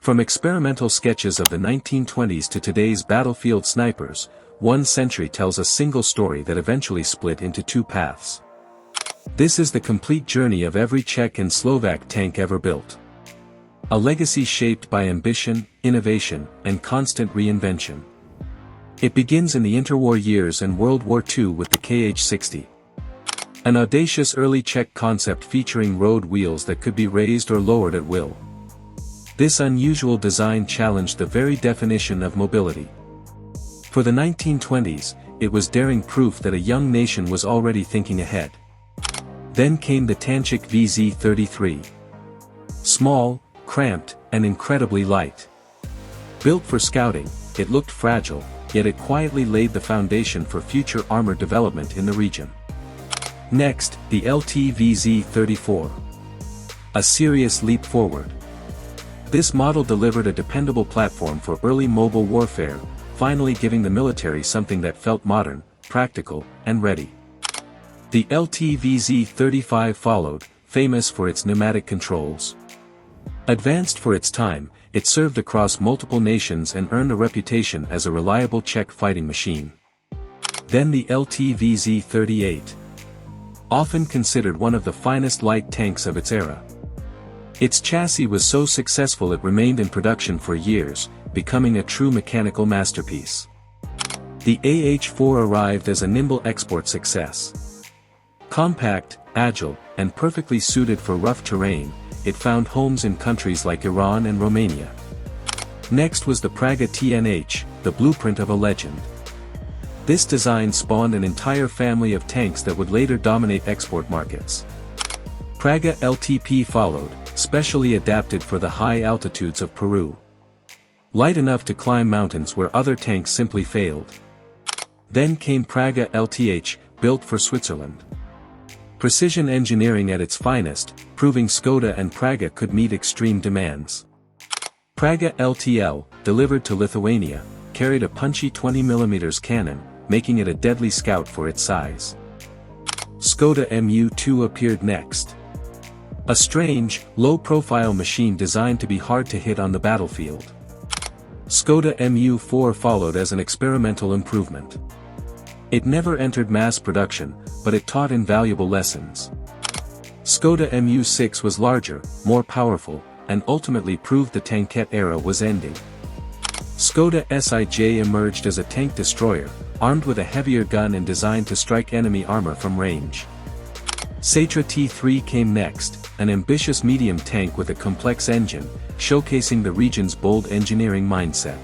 From experimental sketches of the 1920s to today's battlefield snipers, one century tells a single story that eventually split into two paths. This is the complete journey of every Czech and Slovak tank ever built. A legacy shaped by ambition, innovation, and constant reinvention. It begins in the interwar years and World War II with the KH-60. An audacious early Czech concept featuring road wheels that could be raised or lowered at will. This unusual design challenged the very definition of mobility. For the 1920s, it was daring proof that a young nation was already thinking ahead. Then came the Tančík VZ-33. Small, cramped, and incredibly light. Built for scouting, it looked fragile, yet it quietly laid the foundation for future armor development in the region. Next, the LT VZ-34. A serious leap forward. This model delivered a dependable platform for early mobile warfare, finally giving the military something that felt modern, practical, and ready. The LT VZ-35 followed, famous for its pneumatic controls. Advanced for its time, it served across multiple nations and earned a reputation as a reliable Czech fighting machine. Then the LT VZ-38. Often considered one of the finest light tanks of its era. Its chassis was so successful it remained in production for years, becoming a true mechanical masterpiece. The AH-4 arrived as a nimble export success. Compact, agile, and perfectly suited for rough terrain, it found homes in countries like Iran and Romania. Next was the Praga TNH, the blueprint of a legend. This design spawned an entire family of tanks that would later dominate export markets. Praga LTP followed, specially adapted for the high altitudes of Peru. Light enough to climb mountains where other tanks simply failed. Then came Praga LTH, built for Switzerland. Precision engineering at its finest, proving Škoda and Praga could meet extreme demands. Praga LTL, delivered to Lithuania, carried a punchy 20mm cannon, making it a deadly scout for its size. Škoda MU2 appeared next. A strange, low-profile machine designed to be hard to hit on the battlefield. Škoda MU4 followed as an experimental improvement. It never entered mass production, but it taught invaluable lessons. Škoda MU6 was larger, more powerful, and ultimately proved the tankette era was ending. Škoda SIJ emerged as a tank destroyer, armed with a heavier gun and designed to strike enemy armor from range. Satra T3 came next, an ambitious medium tank with a complex engine, showcasing the region's bold engineering mindset.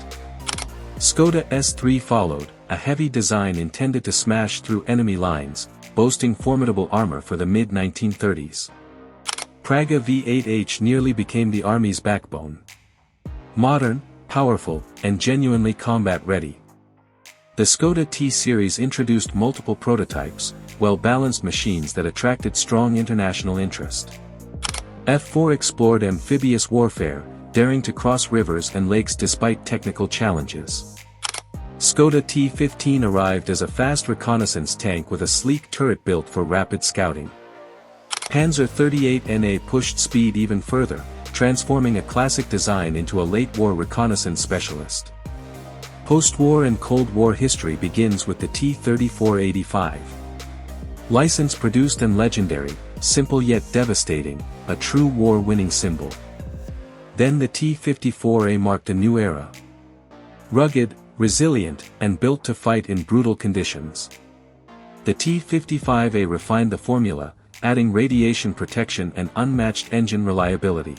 Škoda S3 followed, a heavy design intended to smash through enemy lines, boasting formidable armor for the mid-1930s. Praga V8H nearly became the army's backbone. Modern, powerful, and genuinely combat-ready. The Škoda T-series introduced multiple prototypes, well-balanced machines that attracted strong international interest. F4 explored amphibious warfare, daring to cross rivers and lakes despite technical challenges. Škoda T15 arrived as a fast reconnaissance tank with a sleek turret built for rapid scouting. Panzer 38NA pushed speed even further, transforming a classic design into a late-war reconnaissance specialist. Post-war and Cold War history begins with the T-3485. License-produced and legendary, simple yet devastating, a true war-winning symbol. Then the T-54A marked a new era. Rugged, resilient, and built to fight in brutal conditions. The T-55A refined the formula, adding radiation protection and unmatched engine reliability.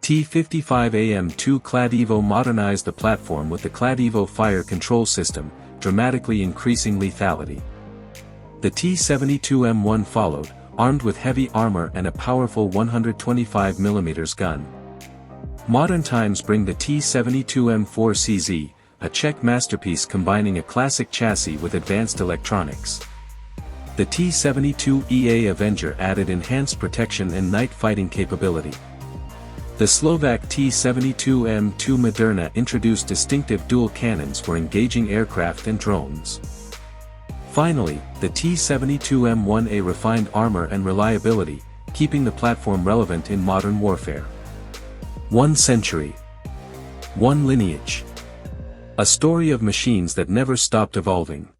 T-55AM2 Cladevo modernized the platform with the Cladevo fire control system, dramatically increasing lethality. The T-72M1 followed, armed with heavy armor and a powerful 125mm gun. Modern times bring the T-72M4CZ, a Czech masterpiece combining a classic chassis with advanced electronics. The T-72EA Avenger added enhanced protection and night fighting capability. The Slovak T-72M2 Moderna introduced distinctive dual cannons for engaging aircraft and drones. Finally, the T-72M1A refined armor and reliability, keeping the platform relevant in modern warfare. 1 century. One lineage. A story of machines that never stopped evolving.